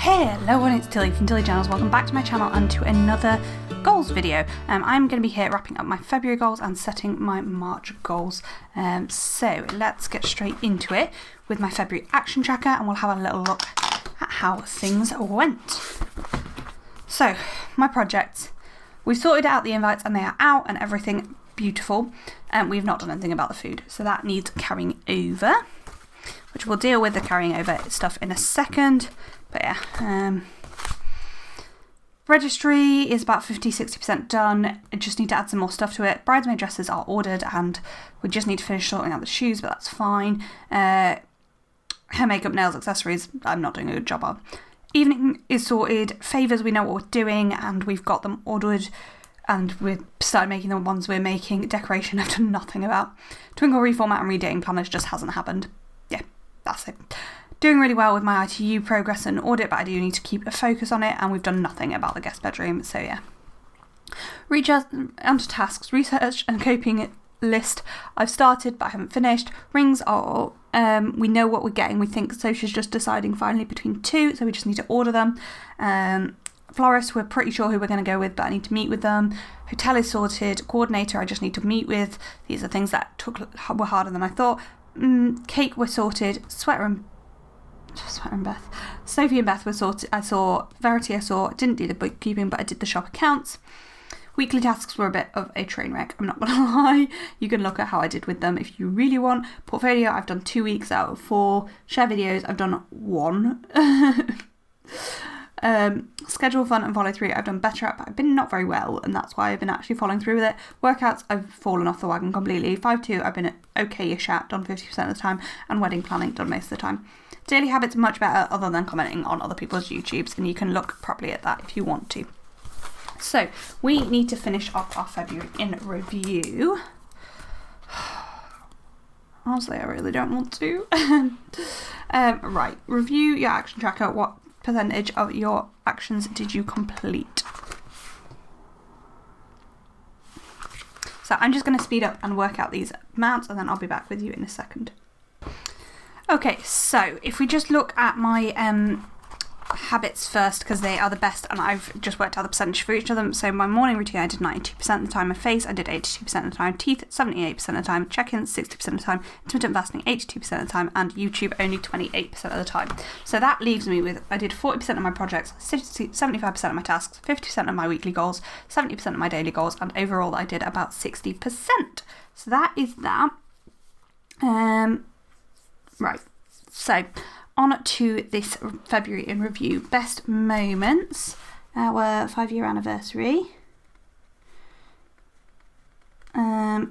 Hello everyone, it's Tilly from Tilly Channels. Welcome back to my channel and to another goals video. I'm going to be here wrapping up my February goals and setting my March goals. So let's get straight into it with my February action tracker and we'll have a little look at how things went. So my projects, we've sorted out the invites and they are out and everything beautiful. We've not done anything about the food, so that needs carrying over, which we'll deal with the carrying over stuff in a second. But yeah, registry is about 50-60% done. I just need to add some more stuff to it. Bridesmaid dresses are ordered and we just need to finish sorting out the shoes, but that's fine. Hair, makeup, nails, accessories, I'm not doing a good job of. Evening is sorted. Favours, we know what we're doing and we've got them ordered and we've started making the ones we're making. Decoration I've done nothing about. Twinkle reformat and redating planners just hasn't happened. Yeah, that's it. Doing really well with my ITU progress and audit, but I do need to keep a focus on it, and we've done nothing about the guest bedroom, so yeah. Reach out onto tasks, research and coping list. I've started, but I haven't finished. Rings are, we know what we're getting. We think Sosha's just deciding finally between two, so we just need to order them. Florist, we're pretty sure who we're going to go with, but I need to meet with them. Hotel is sorted. Coordinator, I just need to meet with. These are things that were harder than I thought. Cake, we're sorted. Sweater and Beth. Sophie and Beth were sorted. I saw Verity, didn't do the bookkeeping, but I did the shop accounts. Weekly tasks were a bit of a train wreck, I'm not gonna lie. You can look at how I did with them if you really want. Portfolio, I've done 2 weeks out of 4. Share videos, I've done 1. Schedule fun and follow through, I've done better at, but I've been not very well, and that's why I've been actually following through with it. Workouts, I've fallen off the wagon completely. 5-2, I've been okay-ish at, done 50% of the time, and wedding planning, done most of the time. Daily habits are much better other than commenting on other people's YouTubes, and you can look properly at that if you want to. So we need to finish off our February in review. Honestly, I really don't want to. Right, review your action tracker. What percentage of your actions did you complete? So I'm just going to speed up and work out these amounts and then I'll be back with you in a second. Okay, so if we just look at my habits first, because they are the best and I've just worked out the percentage for each of them. So my morning routine I did 92% of the time, my face I did 82% of the time, teeth 78% of the time, check-ins 60% of the time, intermittent fasting 82% of the time, and YouTube only 28% of the time. So that leaves me with, I did 40% of my projects, 75% of my tasks, 50% of my weekly goals, 70% of my daily goals, and overall I did about 60%. So that is that. Right, so on to this February in review. Best moments, our 5-year anniversary. I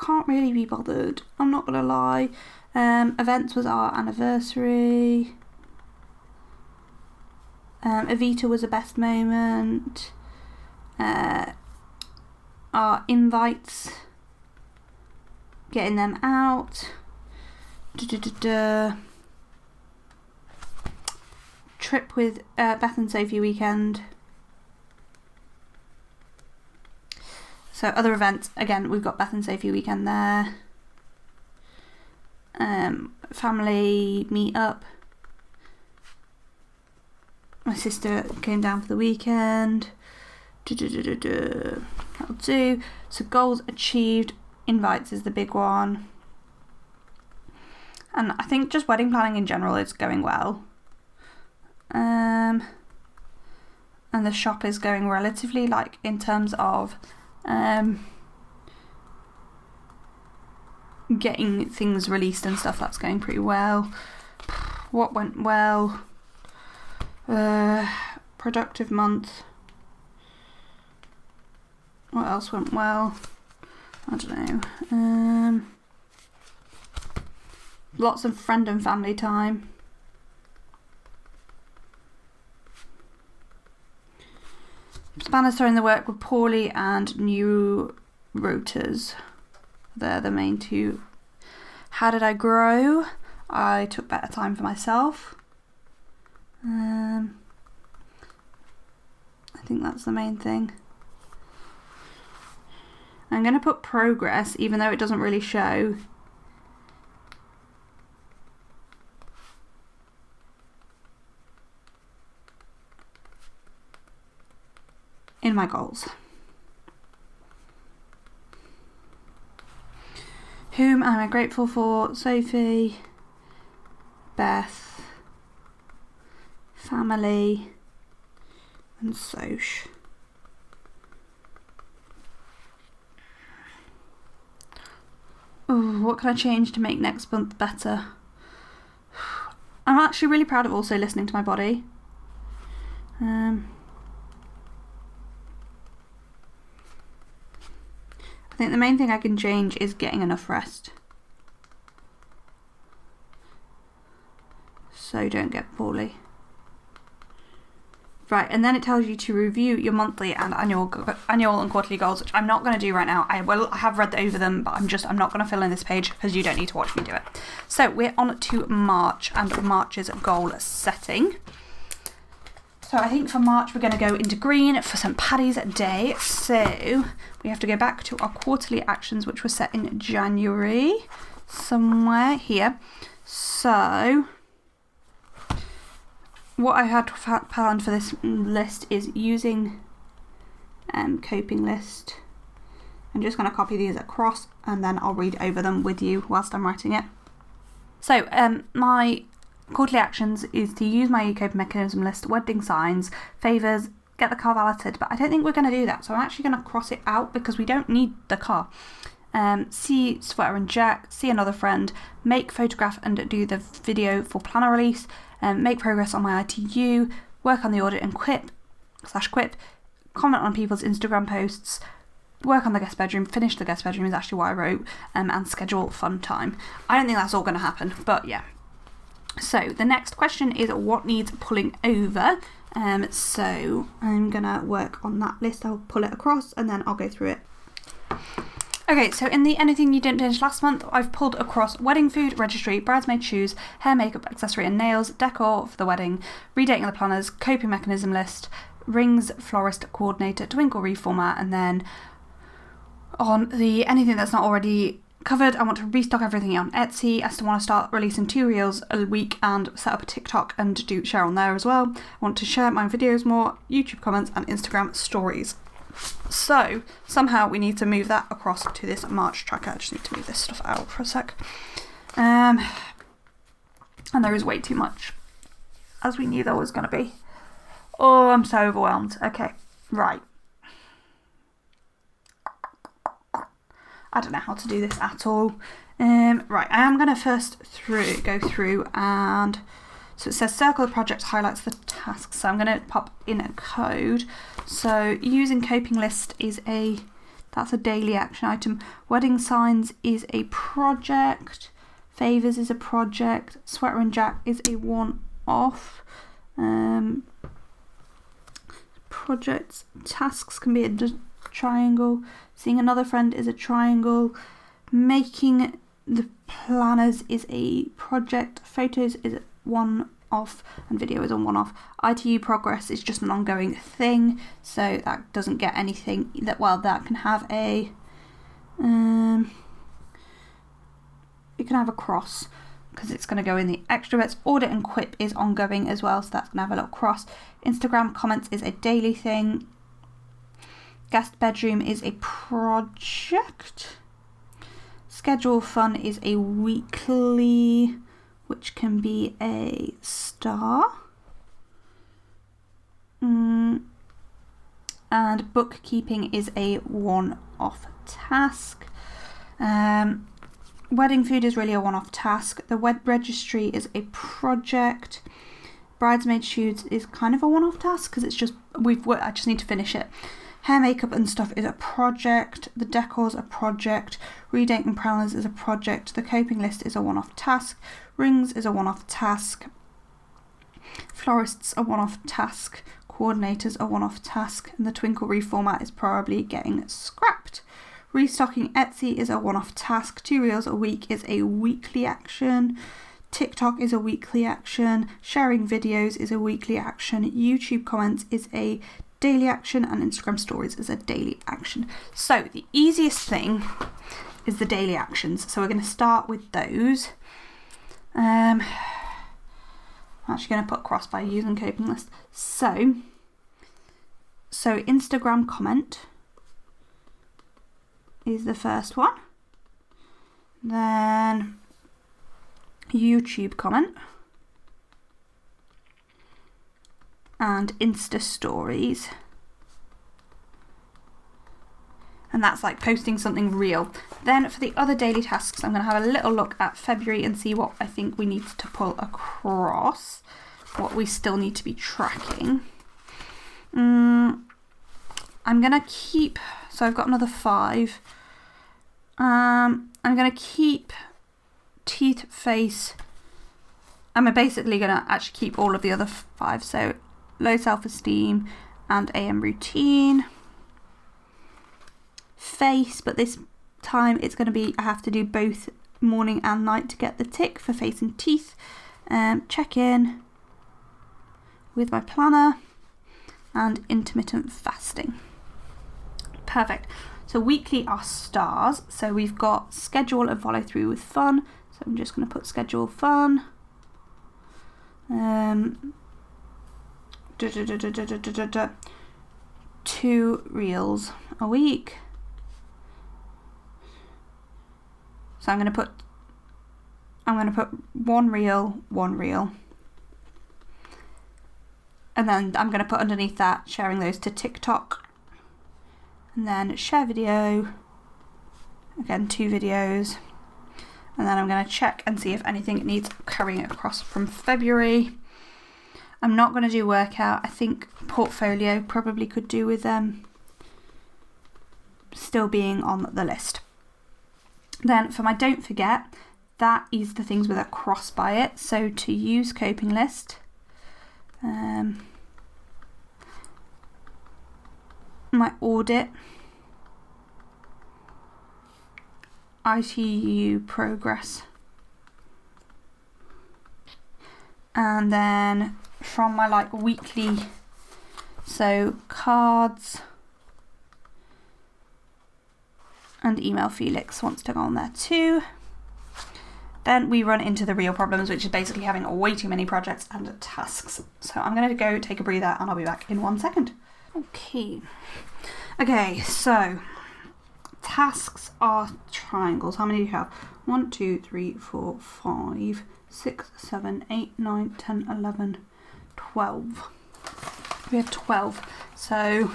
can't really be bothered, I'm not gonna lie. Events was our anniversary. Evita was a best moment. Our invites, getting them out. Trip with Beth and Sophie weekend. So other events, again, we've got Beth and Sophie weekend there. Family meet up. My sister came down for the weekend. That'll do. So goals achieved. Invites is the big one. And I think just wedding planning in general is going well. And the shop is going relatively, like, in terms of getting things released and stuff, that's going pretty well. What went well? Productive month. What else went well? I don't know. Lots of friend and family time. Spanners throwing the work with poorly and new rotors. They're the main two. How did I grow? I took better time for myself. I think that's the main thing. I'm going to put progress, even though it doesn't really show. in my goals. Whom am I grateful for? Sophie, Beth, family, and Soch. Ooh, what can I change to make next month better? I'm actually really proud of also listening to my body. I think the main thing I can change is getting enough rest. So don't get poorly. Right, and then it tells you to review your monthly and annual and quarterly goals, which I'm not going to do right now. I have read over them, but I'm not going to fill in this page because you don't need to watch me do it. So we're on to March and March's goal setting. So I think for March we're going to go into green for St. Paddy's Day. So we have to go back to our quarterly actions, which were set in January, somewhere here. So what I had planned for this list is using coping list. I'm just going to copy these across and then I'll read over them with you whilst I'm writing it. So my quarterly actions is to use my coping mechanism list, wedding signs, favours, get the car valeted, but I don't think we're going to do that. So I'm actually going to cross it out because we don't need the car. See Sweater and Jack, see another friend, make photograph and do the video for planner release, make progress on my ITU, work on the audit and quip, comment on people's Instagram posts, work on the guest bedroom, finish the guest bedroom is actually what I wrote, and schedule fun time. I don't think that's all going to happen, but yeah. So the next question is what needs pulling over. So I'm going to work on that list. I'll pull it across and then I'll go through it. Okay, so in the anything you didn't finish last month, I've pulled across wedding food, registry, bridesmaid shoes, hair, makeup, accessory and nails, decor for the wedding, redating the planners, coping mechanism list, rings, florist, coordinator, twinkle reformat, and then on the anything that's not already covered, I want to restock everything on Etsy. I still want to start releasing 2 reels a week and set up a TikTok and share on there as well. I want to share my videos more, YouTube comments and Instagram stories. So somehow we need to move that across to this March tracker. I just need to move this stuff out for a sec. And there is way too much, as we knew there was going to be. Oh, I'm so overwhelmed. Okay, right. I don't know how to do this at all. Right, I am going to first go through and... So it says circle the project highlights the tasks. So I'm going to pop in a code. So using coping list that's a daily action item. Wedding signs is a project. Favours is a project. Sweater and Jack is a one-off. Projects, tasks can be a triangle. Seeing another friend is a triangle. Making the planners is a project. Photos is a one-off and video is a one-off. ITU progress is just an ongoing thing, so that doesn't get anything that can have a it can have a cross because it's going to go in the extra bits. Audit and quip is ongoing as well, so that's going to have a little cross. Instagram comments is a daily thing. Guest bedroom is a project. Schedule fun is a weekly, which can be a star. And bookkeeping is a one-off task. Wedding food is really a one-off task. The registry is a project. Bridesmaid shoots is kind of a one-off task because it's just I just need to finish it. Hair, makeup and stuff is a project. The decor's a project. Redating planners is a project. The coping list is a one-off task. Rings is a one-off task. Florists a one-off task. Coordinators a one-off task. And the twinkle reformat is probably getting scrapped. Restocking Etsy is a one-off task. 2 reels a week is a weekly action. TikTok is a weekly action. Sharing videos is a weekly action. YouTube comments is a daily action, and Instagram stories is a daily action. So the easiest thing is the daily actions. So we're going to start with those. I'm actually going to put cross by using coping list. So So Instagram comment is the first one. Then YouTube comment. And Insta stories. And that's like posting something real. Then for the other daily tasks, I'm going to have a little look at February and see what I think we need to pull across, what we still need to be tracking. I'm going to keep, so I've got another 5. I'm going to keep teeth, face. I'm basically going to actually keep all of the other 5. So low self-esteem and AM routine. Face, but this time it's going to be, I have to do both morning and night to get the tick for face and teeth. Check in with my planner and intermittent fasting. Perfect. So weekly are stars. So we've got schedule and follow through with fun. So I'm just going to put schedule fun. 2 reels a week. So I'm going to put 1 reel, 1 reel. And then I'm going to put underneath that, sharing those to TikTok. And then share video. Again, 2 videos. And then I'm going to check and see if anything needs carrying across from February. I'm not going to do workout. I think portfolio probably could do with still being on the list. Then for my don't forget, that is the things with a cross by it. So to use coping list, my audit, ITU progress, and then from my like weekly, so cards and email Felix wants to go on there too. Then we run into the real problems, which is basically having way too many projects and tasks. So I'm going to go take a breather and I'll be back in 1 second. Okay, so tasks are triangles. How many do you have? 1, 2, 3, 4, 5, 6, 7, 8, 9, 10, 11, 12. We have 12. So,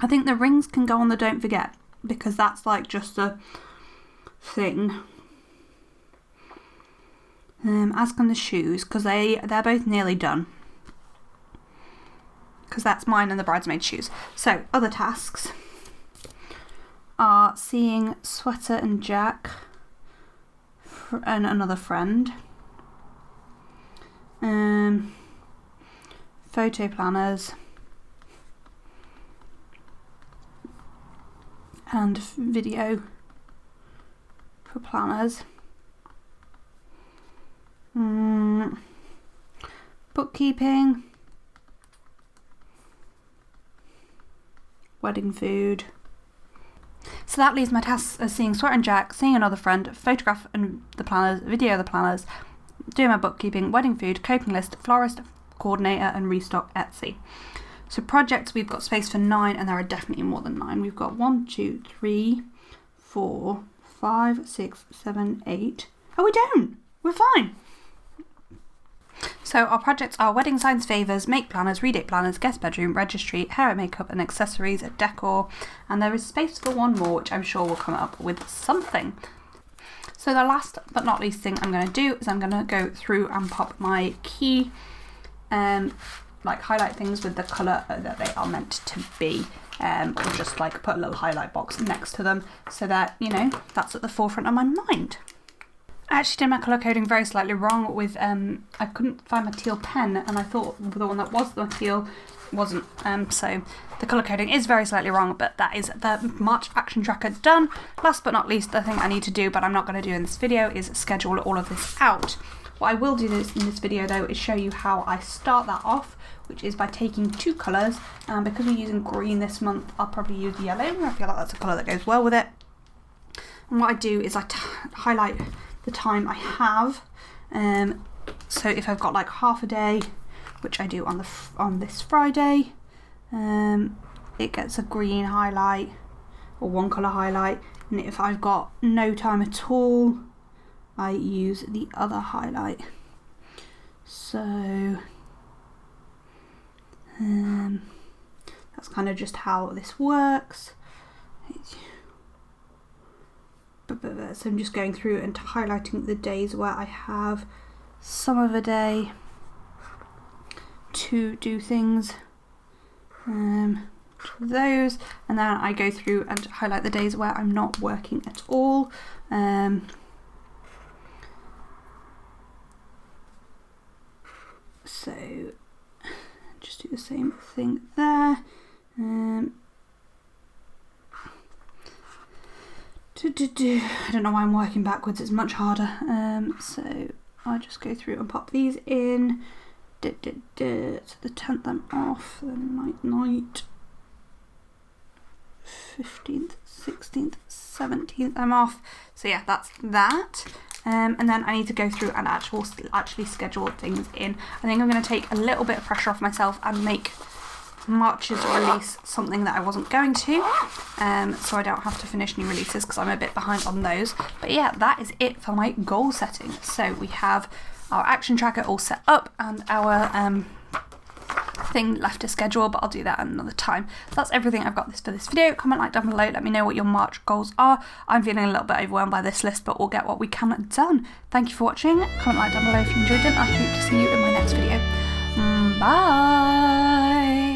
I think the rings can go on the don't forget because that's like just a thing. As can the shoes because they're both nearly done. Because that's mine and the bridesmaid shoes. So, other tasks are seeing Sweater and Jack and another friend. Photo planners. And video for planners. Bookkeeping. Wedding food. So that leaves my tasks as seeing Sweater and Jack, seeing another friend, photograph and the planners, video the planners, doing my bookkeeping, wedding food, coping list, florist, coordinator and restock Etsy. So projects, we've got space for 9 and there are definitely more than 9. We've got 1, 2, 3, 4, 5, 6, 7, 8. Oh, we don't. We're fine. So our projects are wedding signs, favours, make planners, redate planners, guest bedroom, registry, hair and makeup and accessories, decor. And there is space for 1 more, which I'm sure will come up with something. So the last but not least thing I'm going to do is I'm going to go through and pop my key, like highlight things with the colour that they are meant to be. Or just like put a little highlight box next to them so that, you know, that's at the forefront of my mind. I actually did my colour coding very slightly wrong with, I couldn't find my teal pen and I thought the one that was the teal wasn't. So the colour coding is very slightly wrong, but that is the March action tracker done. Last but not least, the thing I need to do, but I'm not going to do in this video, is schedule all of this out. What I will do in this video though is show you how I start that off, which is by taking 2 colours, and because we're using green this month, I'll probably use yellow. I feel like that's a colour that goes well with it. And what I do is I highlight the time I have. So if I've got like half a day which I do on this Friday. It gets a green highlight or one colour highlight, and if I've got no time at all, I use the other highlight. So that's kind of just how this works. So I'm just going through and highlighting the days where I have some of a day to do things, those, and then I go through and highlight the days where I'm not working at all. So just do the same thing there. I don't know why I'm working backwards, it's much harder. So I just go through and pop these in. So the 10th I'm off, then night, 15th, 16th, 17th I'm off. So yeah, that's that. And then I need to go through and actually schedule things in. I think I'm going to take a little bit of pressure off myself and make March's release something that I wasn't going to, so I don't have to finish new releases because I'm a bit behind on those. But yeah, that is it for my goal setting. So we have our action tracker all set up and our thing left to schedule, but I'll do that another time. That's everything I've got for this video. Comment, like down below, let me know what your March goals are. I'm feeling a little bit overwhelmed by this list, but we'll get what we can done. Thank you for watching. Comment, like down below if you enjoyed it. I hope to see you in my next video. Bye.